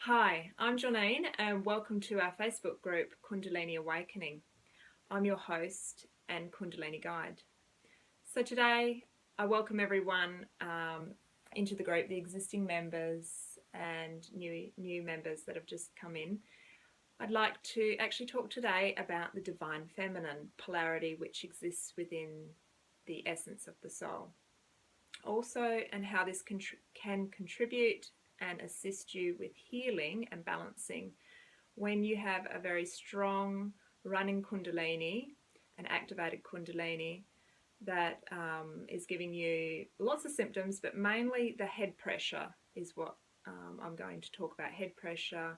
Hi, I'm Johnine and welcome to our Facebook group Kundalini Awakening. I'm your host and Kundalini guide. So today I welcome everyone into the group, the existing members and new members that have just come in. I'd like to actually talk today about the divine feminine polarity which exists within the essence of the soul. Also, and how this can contribute and assist you with healing and balancing when you have a very strong running Kundalini, an activated Kundalini that is giving you lots of symptoms, but mainly the head pressure is what I'm going to talk about. Head pressure,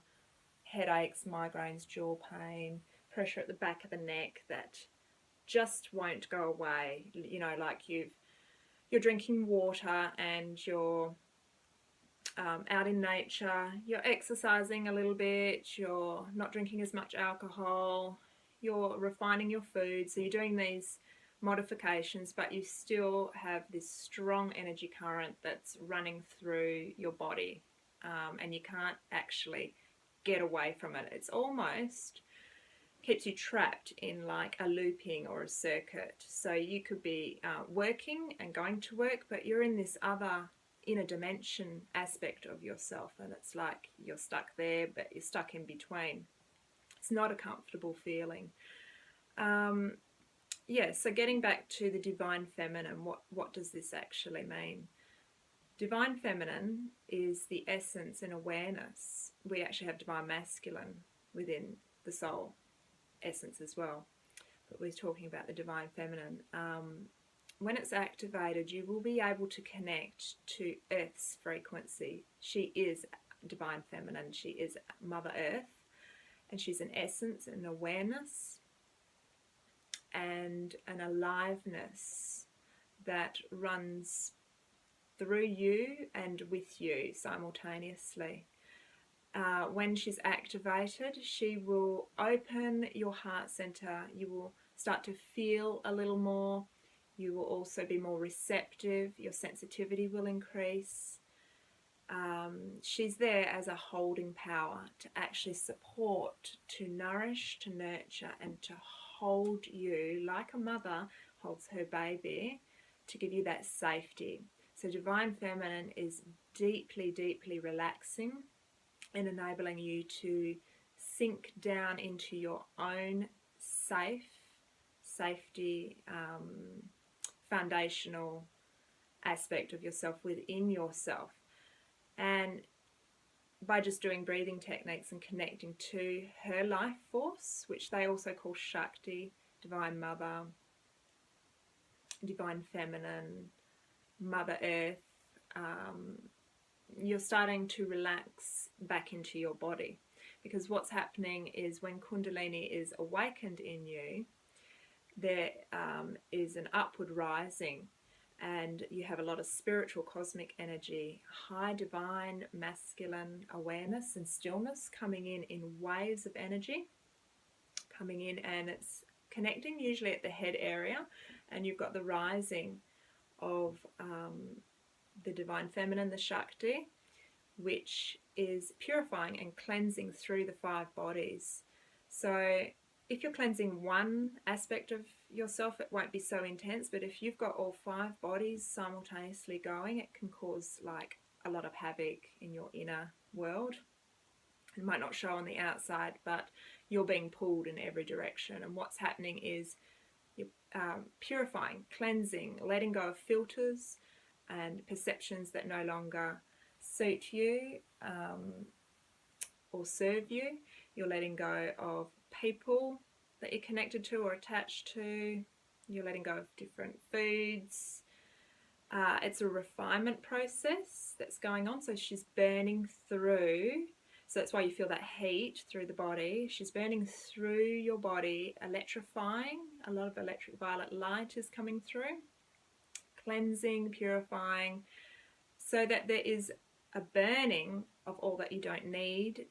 headaches, migraines, jaw pain, pressure at the back of the neck that just won't go away. You know, like you're drinking water and you're out in nature, you're exercising a little bit, you're not drinking as much alcohol, you're refining your food, so you're doing these modifications, but you still have this strong energy current that's running through your body, and you can't actually get away from it. It's almost keeps you trapped in like a looping or a circuit. So you could be working and going to work, but you're in this other inner dimension aspect of yourself, and it's like you're stuck there, but you're stuck in between. It's not a comfortable feeling. So getting back to the divine feminine, what does this actually mean? Divine feminine is the essence and awareness. We actually have divine masculine within the soul essence as well, but we're talking about the divine feminine. When it's activated, you will be able to connect to Earth's frequency. She is divine feminine. She is Mother Earth, and she's an essence, an awareness, and an aliveness that runs through you and with you simultaneously. When she's activated, she will open your heart center. You will start to feel a little more. You will also be more receptive. Your sensitivity will increase. She's there as a holding power to actually support, to nourish, to nurture, and to hold you like a mother holds her baby, to give you that safety. So divine feminine is deeply, deeply relaxing and enabling you to sink down into your own safety, foundational aspect of yourself within yourself. And by just doing breathing techniques and connecting to her life force, which they also call Shakti, Divine Mother, Divine Feminine, Mother Earth, you're starting to relax back into your body. Because what's happening is when Kundalini is awakened in you, there is an upward rising, and you have a lot of spiritual cosmic energy, high divine masculine awareness and stillness coming in waves of energy coming in, and it's connecting usually at the head area, and you've got the rising of the divine feminine, the Shakti, which is purifying and cleansing through the 5 bodies. So if you're cleansing one aspect of yourself, it won't be so intense, but if you've got all 5 bodies simultaneously going, it can cause like a lot of havoc in your inner world. It might not show on the outside, but you're being pulled in every direction. And what's happening is you're purifying, cleansing, letting go of filters and perceptions that no longer suit you or serve you. You're letting go of people that you're connected to or attached to. You're letting go of different foods. It's a refinement process that's going on. So she's burning through. So that's why you feel that heat through the body. She's burning through your body, electrifying. A lot of electric violet light is coming through. Cleansing, purifying, so that there is a burning of all that you don't need,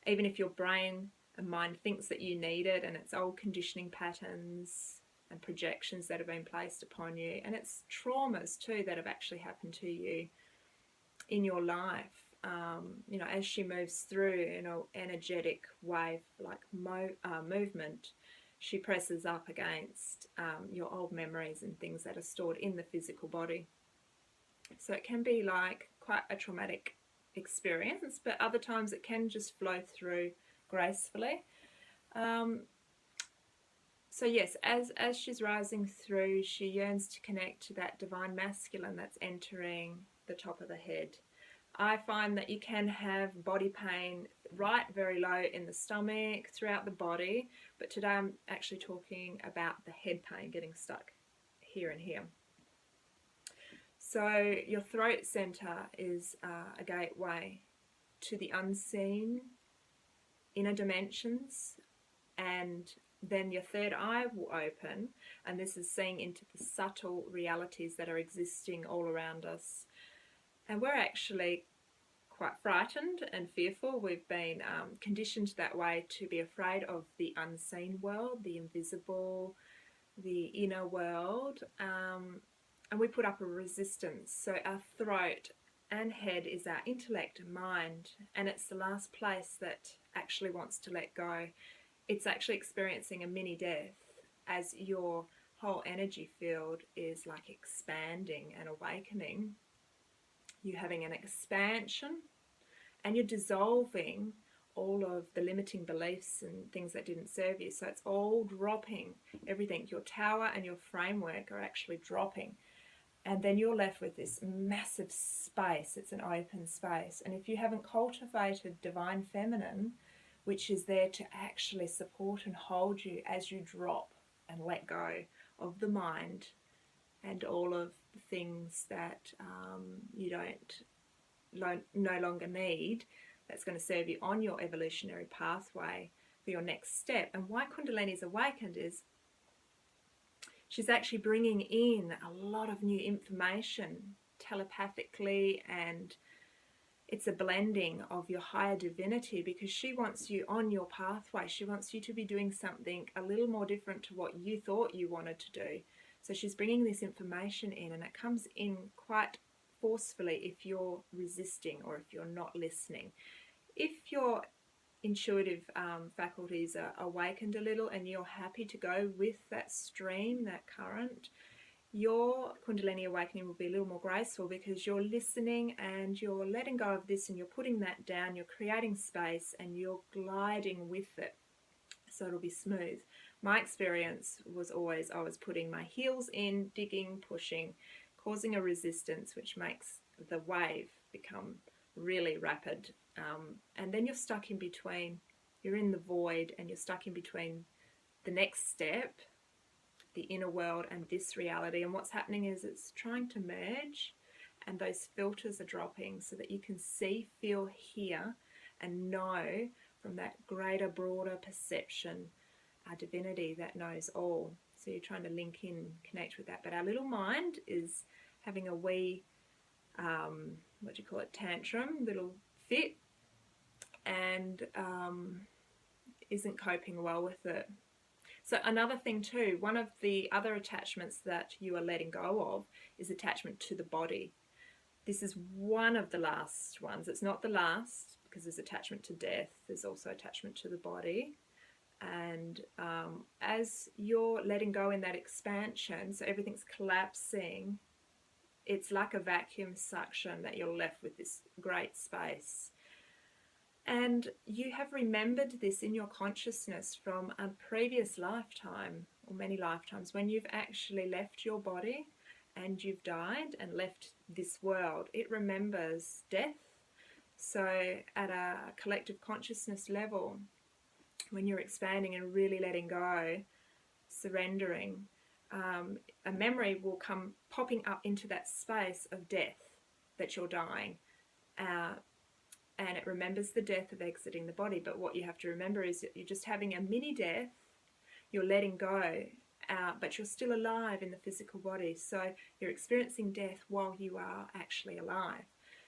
even if your brain and mind thinks that you need it, and it's old conditioning patterns and projections that have been placed upon you, and it's traumas too that have actually happened to you in your life. you know, as she moves through in an energetic wave like movement, she presses up against your old memories and things that are stored in the physical body. So it can be like quite a traumatic experience, but other times it can just flow through gracefully. So yes, as she's rising through, she yearns to connect to that divine masculine that's entering the top of the head. I find that you can have body pain right very low in the stomach, throughout the body, but today I'm actually talking about the head pain getting stuck here and here. So your throat center is a gateway to the unseen, inner dimensions, and then your third eye will open, and this is seeing into the subtle realities that are existing all around us. And we're actually quite frightened and fearful. We've been conditioned that way, to be afraid of the unseen world, the invisible, the inner world, and we put up a resistance. So our throat and head is our intellect and mind, and it's the last place that actually wants to let go. It's actually experiencing a mini death as your whole energy field is like expanding and awakening. You're having an expansion, and you're dissolving all of the limiting beliefs and things that didn't serve you. So it's all dropping, everything. Your tower and your framework are actually dropping. And then you're left with this massive space. It's an open space. And if you haven't cultivated divine feminine, which is there to actually support and hold you as you drop and let go of the mind and all of the things that you no longer need, that's going to serve you on your evolutionary pathway for your next step. And why Kundalini is awakened is she's actually bringing in a lot of new information telepathically, and it's a blending of your higher divinity, because she wants you on your pathway. She wants you to be doing something a little more different to what you thought you wanted to do. So she's bringing this information in, and it comes in quite forcefully if you're resisting or if you're not listening. If your intuitive faculties are awakened a little and you're happy to go with that stream, that current, your Kundalini awakening will be a little more graceful, because you're listening and you're letting go of this and you're putting that down, you're creating space and you're gliding with it. So it'll be smooth. My experience was always I was putting my heels in, digging, pushing, causing a resistance, which makes the wave become really rapid. And then you're stuck in between. You're in the void and you're stuck in between the next step, the inner world, and this reality. And what's happening is it's trying to merge, and those filters are dropping so that you can see, feel, hear, and know from that greater, broader perception, our divinity that knows all. So you're trying to link in, connect with that. But our little mind is having a wee, tantrum, little fit, and isn't coping well with it. So another thing too, one of the other attachments that you are letting go of is attachment to the body. This is one of the last ones. It's not the last, because there's attachment to death. There's also attachment to the body. And as you're letting go in that expansion, so everything's collapsing, it's like a vacuum suction that you're left with this great space. And you have remembered this in your consciousness from a previous lifetime, or many lifetimes, when you've actually left your body and you've died and left this world. It remembers death. So at a collective consciousness level, when you're expanding and really letting go, surrendering, a memory will come popping up into that space of death, that you're dying. And it remembers the death of exiting the body. But what you have to remember is that you're just having a mini death. You're letting go, but you're still alive in the physical body. So you're experiencing death while you are actually alive.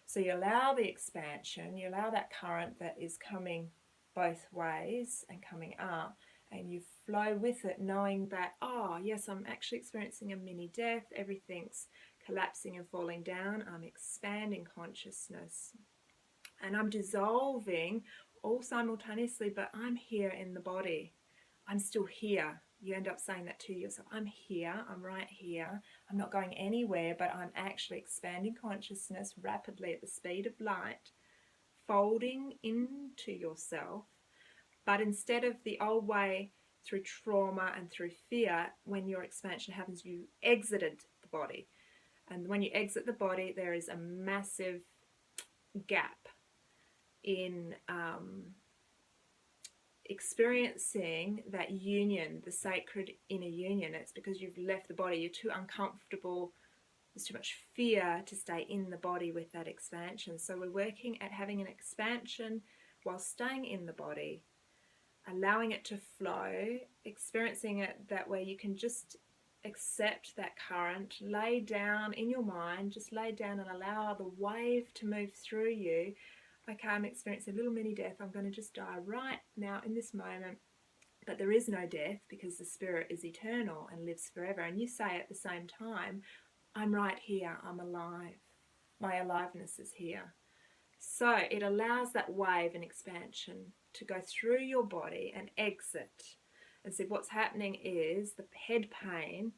So you allow the expansion, you allow that current that is coming both ways and coming up, and you flow with it, knowing that, oh yes, I'm actually experiencing a mini death. Everything's collapsing and falling down. I'm expanding consciousness. and I'm dissolving all simultaneously, but I'm here in the body. I'm still here. You end up saying that to yourself. I'm here. I'm right here. I'm not going anywhere, but I'm actually expanding consciousness rapidly at the speed of light, folding into yourself. But instead of the old way, through trauma and through fear, when your expansion happens, you exited the body. And when you exit the body, there is a massive gap in experiencing that union, the sacred inner union. It's because you've left the body, you're too uncomfortable, there's too much fear to stay in the body with that expansion. So we're working at having an expansion while staying in the body, allowing it to flow, experiencing it that way. You can just accept that current, lay down in your mind, just lay down and allow the wave to move through you. Okay, I'm experiencing a little mini death. I'm going to just die right now in this moment. But there is no death because the spirit is eternal and lives forever. And you say at the same time, I'm right here. I'm alive. My aliveness is here. So it allows that wave and expansion to go through your body and exit. And so what's happening is the head pain,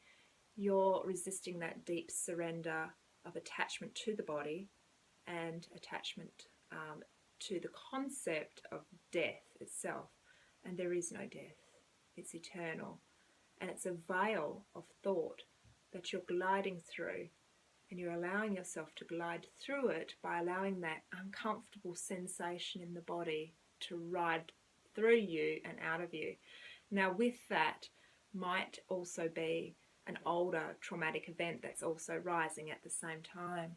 you're resisting that deep surrender of attachment to the body and attachment to the concept of death itself. And there is no death. It's eternal. And it's a veil of thought that you're gliding through. And you're allowing yourself to glide through it by allowing that uncomfortable sensation in the body to ride through you and out of you. Now with that might also be an older traumatic event that's also rising at the same time.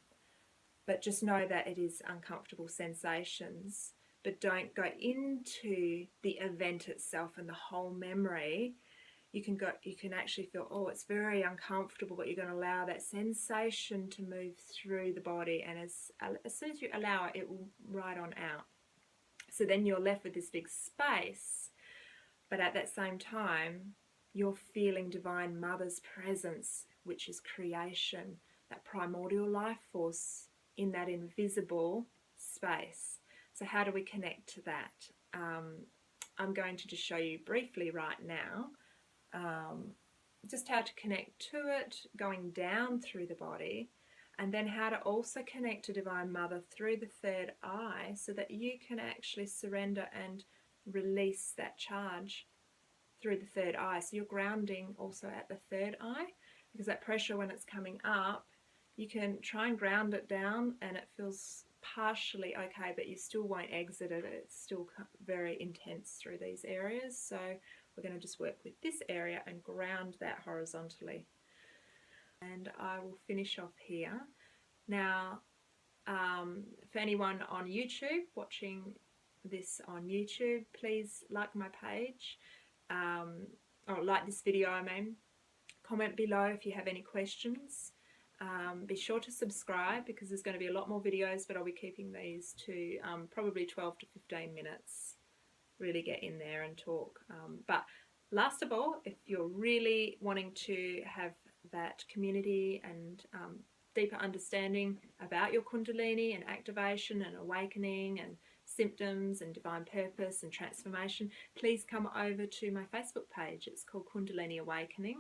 But just know that it is uncomfortable sensations, but don't go into the event itself and the whole memory. You can actually feel, oh, it's very uncomfortable, but you're going to allow that sensation to move through the body, and as soon as you allow it, it will ride on out. So then you're left with this big space, but at that same time, you're feeling Divine Mother's presence, which is creation, that primordial life force in that invisible space. So how do we connect to that? I'm going to just show you briefly right now just how to connect to it, going down through the body, and then how to also connect to Divine Mother through the third eye so that you can actually surrender and release that charge through the third eye. So you're grounding also at the third eye, because that pressure when it's coming up, you can try and ground it down and it feels partially okay, but you still won't exit it. It's still very intense through these areas. So we're going to just work with this area and ground that horizontally. And I will finish off here. Now, for anyone on YouTube, watching this on YouTube, please like my page, or like this video, I mean. Comment below if you have any questions. Be sure to subscribe, because there's going to be a lot more videos, but I'll be keeping these to probably 12 to 15 minutes. Really get in there and talk. But last of all, if you're really wanting to have that community and deeper understanding about your Kundalini and activation and awakening and symptoms and divine purpose and transformation, please come over to my Facebook page. It's called Kundalini Awakening.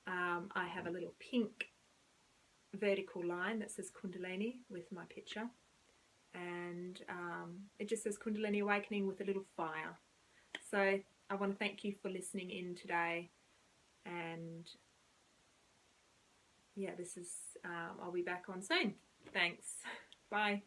I have a little pink vertical line that says Kundalini with my picture, and it just says Kundalini Awakening with a little fire. So I want to thank you for listening in today, and yeah, this is I'll be back on soon. Thanks. Bye.